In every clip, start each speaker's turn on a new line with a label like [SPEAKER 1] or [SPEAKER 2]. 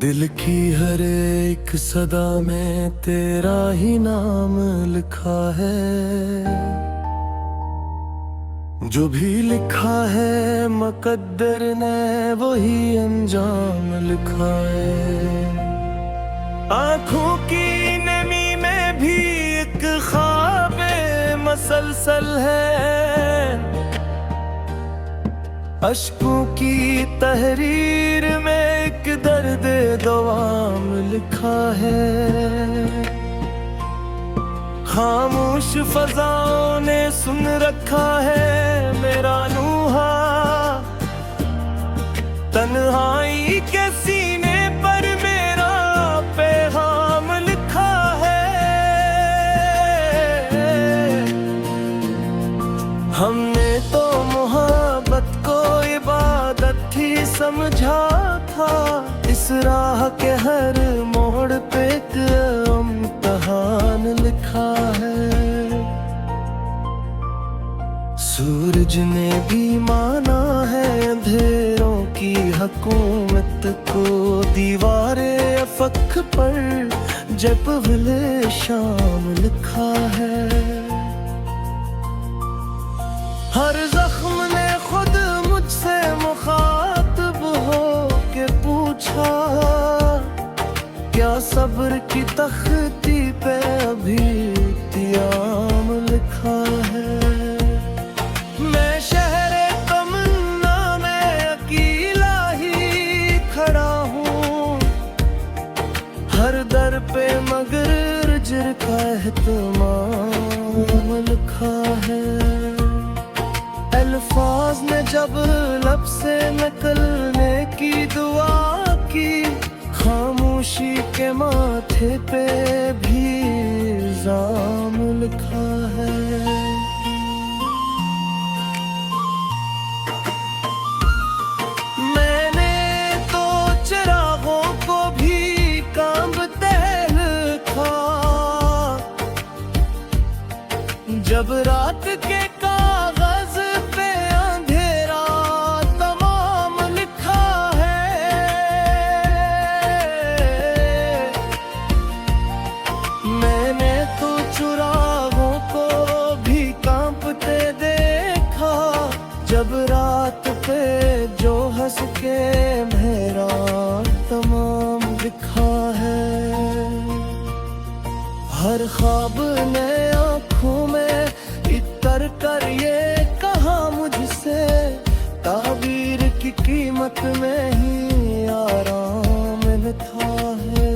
[SPEAKER 1] दिल की हर एक सदा में तेरा ही नाम लिखा है। जो भी लिखा है मुकद्दर ने वही अंजाम लिखा है। आँखों की नमी में भी एक ख्वाब मसलसल है। अश्कों की तहरीर में एक दर्द दवाम लिखा है। खामोश फजाओं ने सुन रखा है मेरा नूहा। तन्हाई के सीने पर मेरा पैगाम लिखा है। हमने तो मोहब्बत को इबादत ही समझा था। इस राह के हर मोड़ पे एक इम्तिहान लिखा है। सूरज ने भी माना है अंधेरों की हुकूमत को। दीवारे अफक पर जब विले शाम लिखा है। हर जख्म ने खुद मुझसे मुखातिब हो के पूछा। क्या सब्र की तख्ती पे अभी क़याम लिखा है। मैं शहरे तमन्ना में अकेला ही खड़ा हूँ। हर दर पे मगर रिज्र का एहतमाम लिखा है। अल्फाज ने जब लब से निकलने की दुआ की। खामोशी के माथे पे भी इल्जाम लिखा है। मैंने तो चिरागों को भी कांपते लिखा। जब रात के कागज पे अंधेरा तमाम लिखा है। मैंने तो चुरागों को भी कांपते देखा। जब रात पे जो हंस के मेरा तमाम लिखा है। हर ख्वाब ने आँखों में इतर कर ये कहा मुझसे। ताबीर की कीमत में ही आराम लिखा है।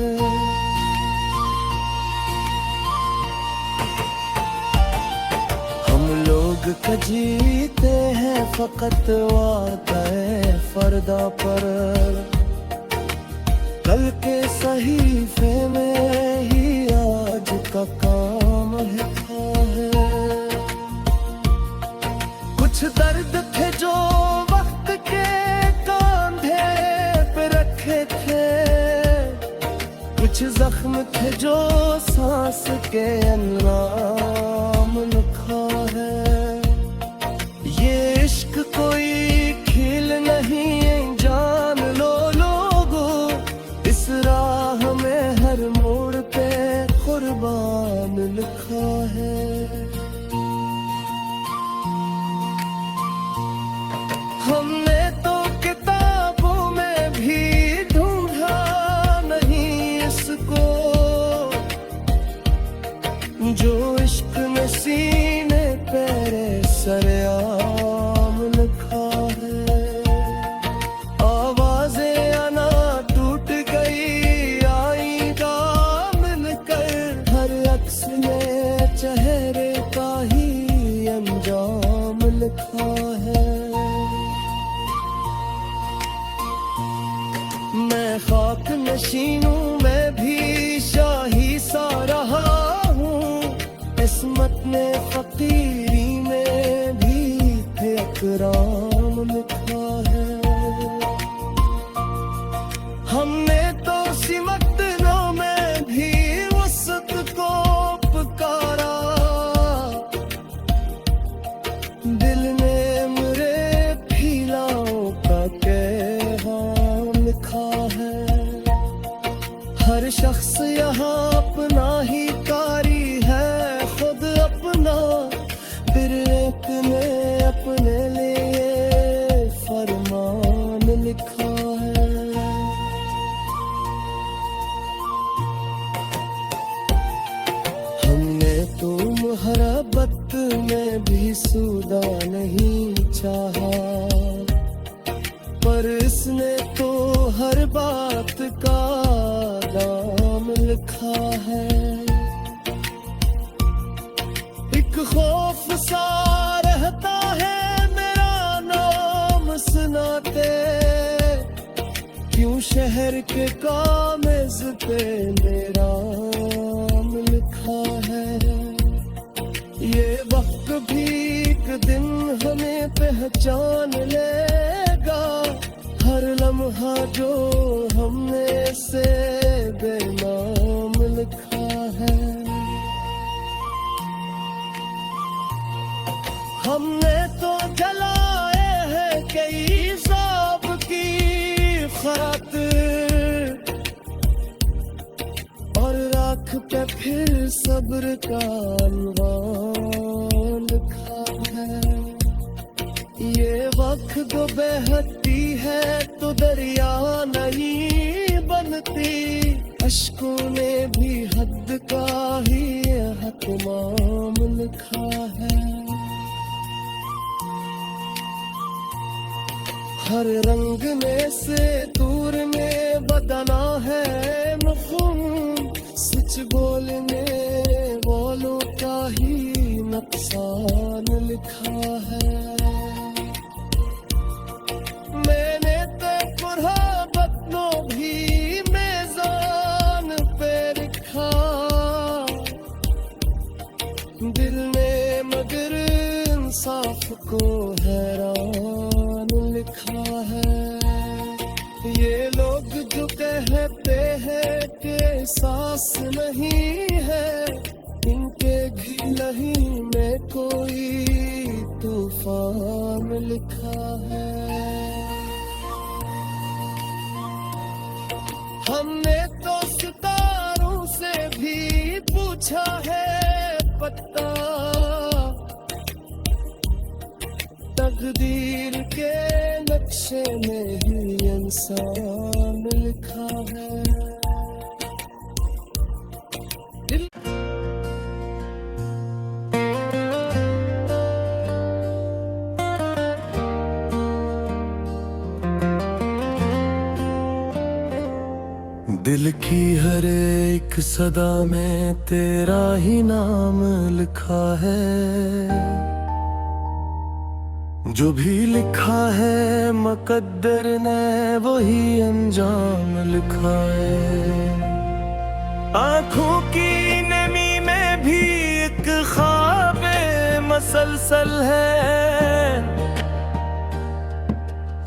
[SPEAKER 1] हम लोग जीते हैं फकत वाक़े फरदा पर। कल के सहीफे में ही आज का काम लिखा है। कुछ दर्द थे जो वक्त के कांधे पे रखे थे। कुछ जख्म थे जो सांस के नाम लिखा है। ये इश्क कोई खेल नहीं जान लो लोगों। इस राह में हर मोड़ पे कुर्बान लिखा है। हमने तो किताबों में भी ढूंढा नहीं इसको। जो इश्क में सीने पे सरेआम लिखा है। आवाज़ें आना टूट गई आईना मिलकर। हर अक्स में चेहरे का ही अंजाम लिखा है। मैं खाक नशीनों में भी शाही सा रहा हूँ। किस्मत ने फकीरी में भी इकराम लिखा है। हमने तो सिमटनों में भी वसत को पुकारा। दिल ने मेरे फीलाओं का पैगाम लिखा है। मोहब्बत में भी सुदा नहीं चाहा, पर इसने तो हर बात का दाम लिखा है। एक खौफ सा रहता है मेरा नाम सुनाते, क्यों शहर के कागज पे मेरा नाम लिखा है। ये वक्त भी एक दिन हमें पहचान लेगा, हर लम्हा जो हमने से बेनाम लिखा है। हमने तो जलाए हैं कई ज़ौक़ की खातिर, और राख पे फिर सब्र का अनवान लिखा है। ये वक्त जो बहती है तो दरिया नहीं बनती, अश्कों ने भी हद का ही हतमाम लिखा है। हर रंग में से दूर में बदना है मफ़हूम, सच बोलने वालों का ही नुकसान लिखा है। मैंने तो कुर्बातों भी मेज़ान पे रखा, दिल में मगर इंसाफ को हैरान लिखा है। ये लोग जो कहते हैं कि एहसास नहीं है, इनके घिलही में कोई तूफान लिखा है। हमने तो सितारों से भी पूछा है पता, तकदीर के नक्शे में ही इंसान लिखा है। दिल की हर एक सदा में तेरा ही नाम लिखा है, जो भी लिखा है मुकद्दर ने वही अंजाम लिखा है। आँखों की नमी में भी एक ख्वाब मसलसल है,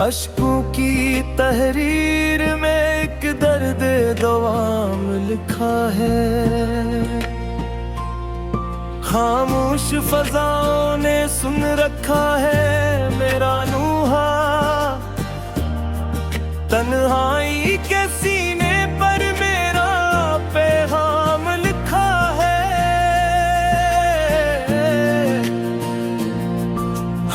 [SPEAKER 1] अश्कों की तहरीर में एक दर्द दवाम लिखा है। खामोश फज़ाओं ने सुन रखा है मेरा नूहा, तन्हाई के सीने पर मेरा पैगाम लिखा है।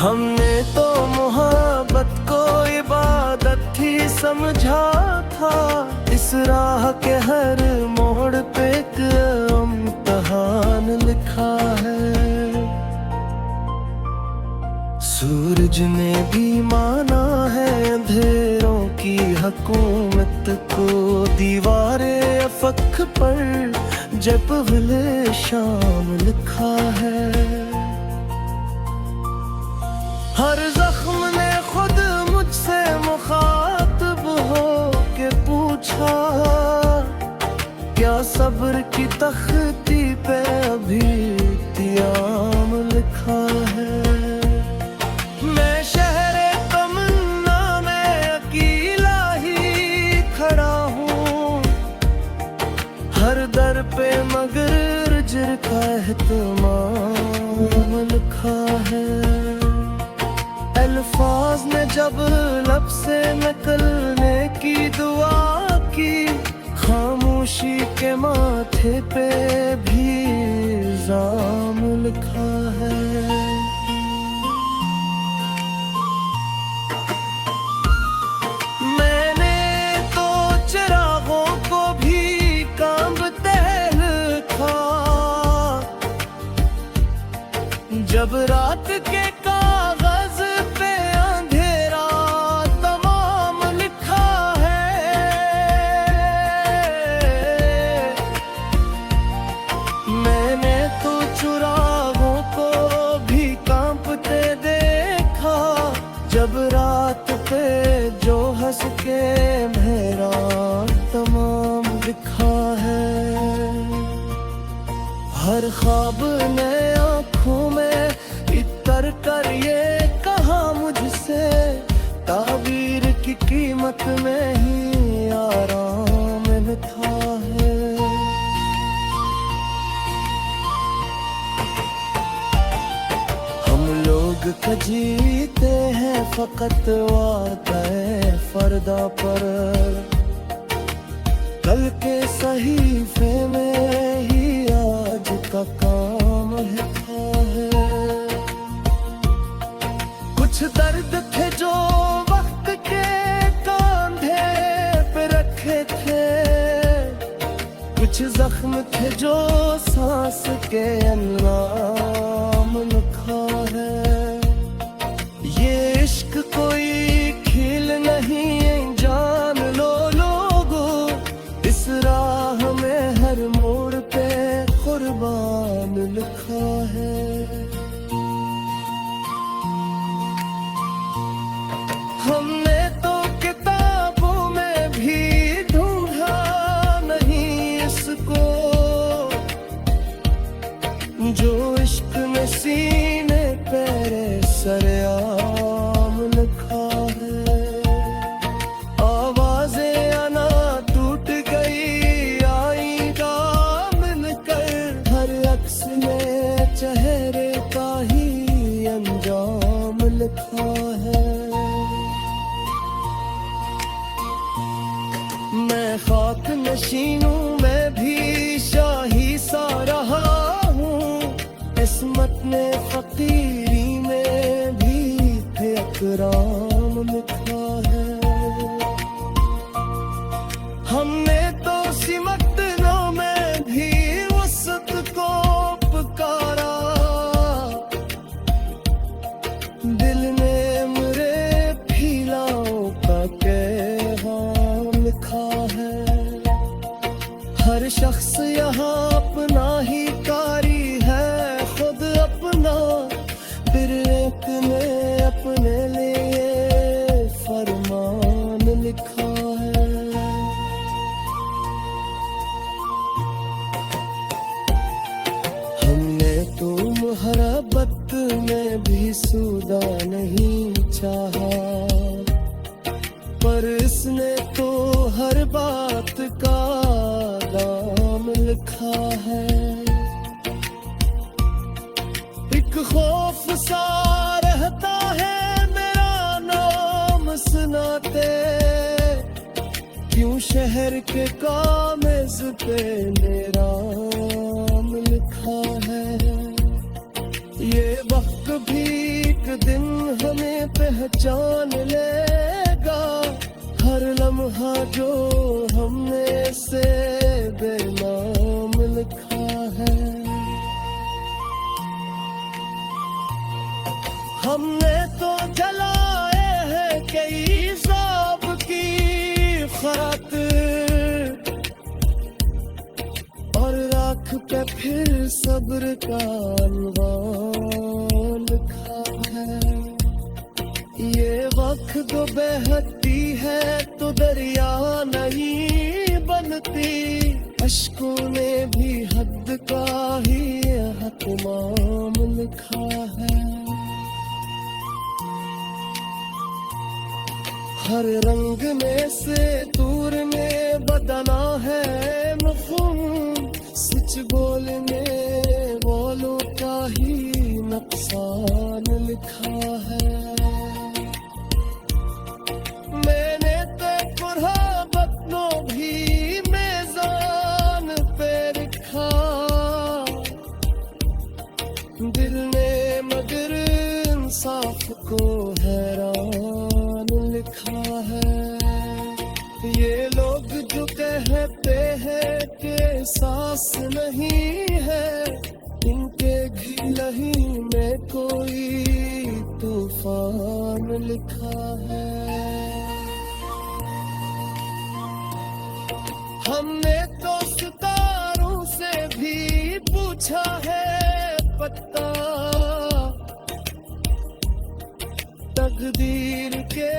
[SPEAKER 1] हमने तो मोहब्बत को इबादत ही समझा था, इस राह के हर मोड़ पे एक इम्तिहान लिखा है। सूरज ने भी माना है अंधेरों की हुकूमत को, दीवारे अफक पर जब विले शाम लिखा है। हर जख्म ने खुद मुझसे मुखातब हो के पूछा, क्या सब्र की तख्ती पे अभी क़याम लिखा है। मैं शहरे तमन्ना में अकेला ही खड़ा हूँ, हर दर पे मगर जिर का एहतमाम लिखा है। अल्फाज ने जब लब से निकलने की दुआ की, खामोशी के माथे पे भी इल्जाम लिखा है। मैंने तो चिरागों को भी कांबते लिखा, हर ख्वाब ने आँखों में इतर कर ये कहा मुझसे, ताबीर की कीमत में ही आराम लिखा है। हम लोग जीते हैं फकत वाक़े फरदा पर, कल के सहीफे में ही आज का काम लिखा है। कुछ दर्द थे जो वक्त के कांधे पे रखे थे, कुछ जख्म थे जो सांस के नाम लिखा है। ये इश्क कोई खेल नहीं जान लो लोगों, इस राह में हर मोड़ पे कुर्बान लिखा है। हमने तो किताबों में भी ढूंढा नहीं इसको, जो इश्क में सीने पे सरेआम लिखा है। आवाजें आना टूट गई आईगा मिलकर, हर अक्स में चेहरे का ही अंजाम लिखा है। मैं खाक नशीनों में भी शाही सा रहा हूँ, किस्मत ने फकीरी में भी इकराम लिखा है। हमने तो सिमटनों में भी वसत को पुकारा, दिल ने मेरे फीलाओं का पैगाम लिखा है। हर शख्स यहाँ अपना ही कारी है, खुद अपना, फिर एक ने अपने लिए फरमान लिखा है। हमने तो मुहब्बत में भी सूदा नहीं चाहा, पर इसने तो हर बात का दाम लिखा है। एक खौफ सा रहता है मेरा नाम सुनाते, क्यों शहर के कामेज़ पे मेरा नाम लिखा है। ये वक्त भी एक दिन हमें पहचान लेगा, हर लम्हा जो हमने से बेनाम लिखा है। हमने तो जलाए हैं कई ज़ाब की खातिर, और राख पे फिर सब्र का अनवान लिखा है। ये वक्त जो बहती है तो दरिया नहीं बनती, अश्कों ने भी हद का ही हतमाम लिखा है। हर रंग में से दूर में बदना है मफ़हूम, सच बोलने वालों का ही नुकसान लिखा है। मैंने तो कुर्बानों भी मेज़ान पे रखा, दिल ने मगर इंसाफ को हैरान लिखा है। ये लोग जो कहते हैं कि सांस नहीं है, इनके घिलही में कोई तूफान लिखा है। हमने तो सितारों से भी पूछा है पता, तकदीर के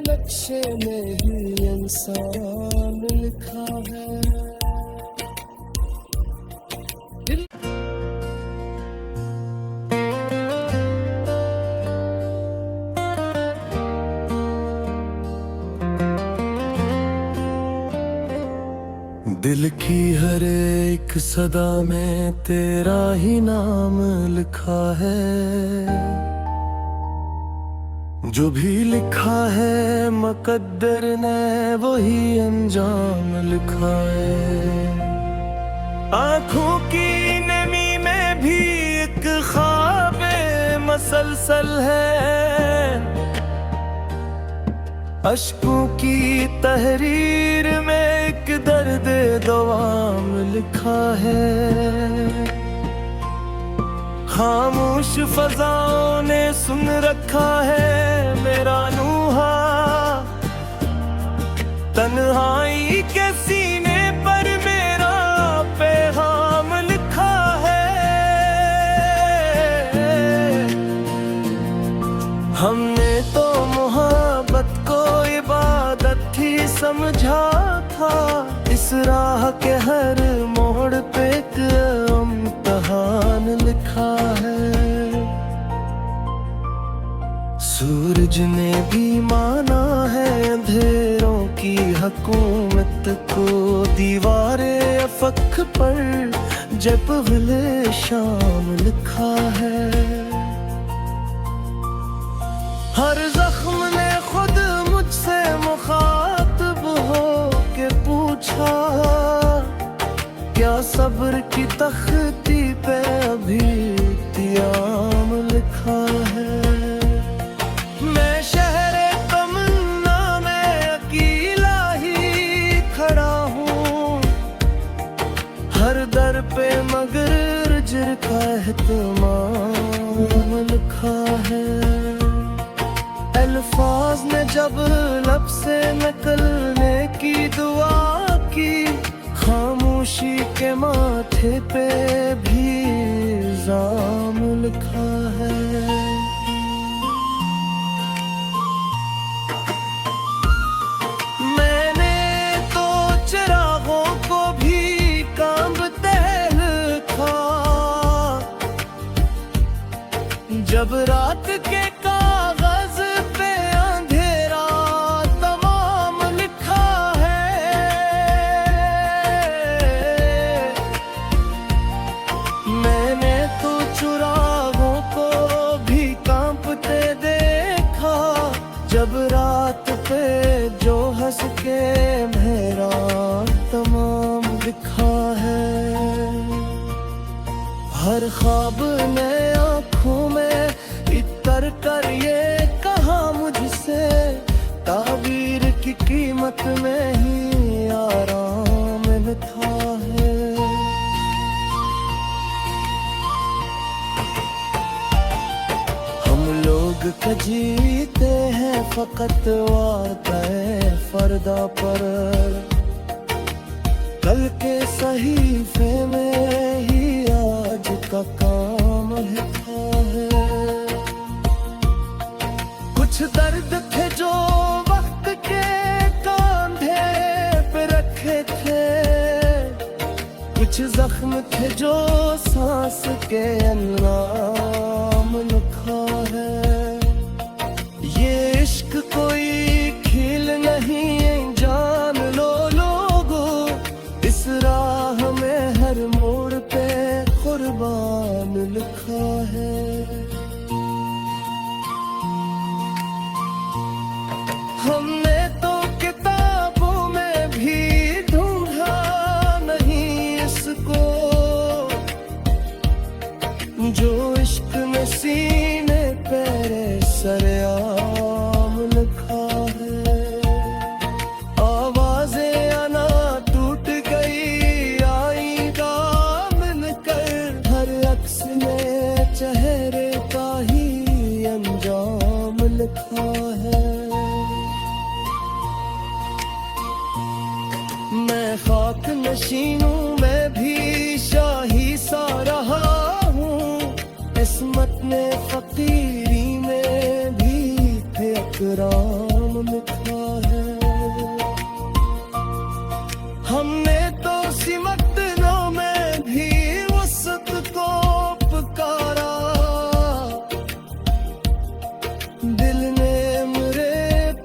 [SPEAKER 1] नक्शे में ही इंसान लिखा है। दिल की हर एक सदा में तेरा ही नाम लिखा है। जो भी लिखा है मुकद्दर ने वही अंजाम लिखा है। आँखों की नमी में भी एक ख्वाब मसलसल है। अश्कों की तहरीर में एक दर्द दवाम लिखा है। खामोश फजाओं ने सुन रखा है मेरा नूहा। तन्हाई के सीने पर मेरा पैगाम लिखा है। हमने तो मोहब्बत को इबादत ही समझा था। इस राह के हर मोड़ पे एक इम्तिहान लिखा है। सूरज ने भी माना है अंधेरों की हुकूमत को। दीवारे अफक पर जब विले शाम लिखा है। हर जख्म ने खुद मुझसे मुखातिब हो के पूछा। क्या सब्र की तख्ती पे अभी क़याम लिखा है। मैं शहरे तमन्ना में अकेला ही खड़ा हूँ। हर दर पे मगर जिर का एहतमाम लिखा है। अल्फाज ने जब लब से निकलने की दुआ की। खामोशी के माथे पे भी इल्जाम लिखा है। मैंने तो चिरागों को भी कांपते लिखा। जब रात के कागज पे अंधेरा तमाम लिखा है। मैंने तो चुरागों को भी कांपते देखा। जब रात पे जो हंस के मेरा तमाम लिखा है। हर ख्वाब ने आँखों में इतर कर ये कहा मुझसे। ताबीर की कीमत में ही आराम लिखा है। हम लोग जीते हैं फकत वाक़े फरदा पर। कल के सहीफे में ही आज का काम लिखा है। कुछ दर्द थे जो वक्त के कांधे पे रखे थे। कुछ जख्म थे जो सांस के नाम लिखा है। ये इश्क कोई खेल नहीं जान लो लोगों। इस राह में हर मोड़ पे कुर्बान लिखा है। हमने तो किताबों में भी ढूंढा नहीं इसको। जो इश्क में सीने पे सरेआम लिखा है। आवाजें आना टूट गई आईगा मिलकर। हर अक्स में चेहरे का ही अंजाम लिखा है। मैं खाक नशीनों में भी शाही सा रहा हूँ। किस्मत ने फकीरी में भी इकराम लिखा है। हमने तो सिमटनों में भी वसत को पुकारा। दिल ने मेरे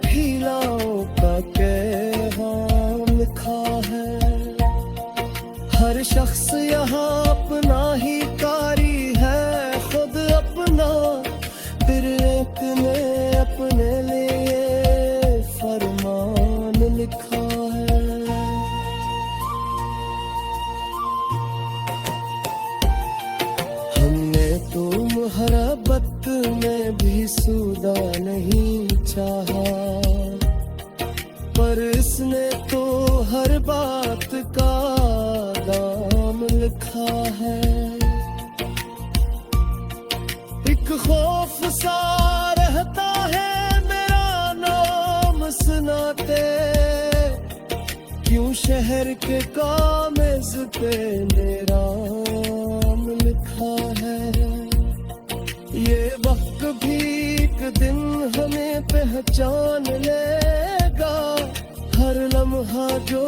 [SPEAKER 1] फीलाओं का पैगाम लिखा है। आसूदा नहीं चाहा, पर इसने तो हर बात का दाम लिखा है। एक खौफ सा रहता है मेरा नाम सुनाते, क्यों शहर के कागज पे मेरा नाम लिखा है। ये वक्त भी एक दिन हमें पहचान लेगा, हर लम्हा जो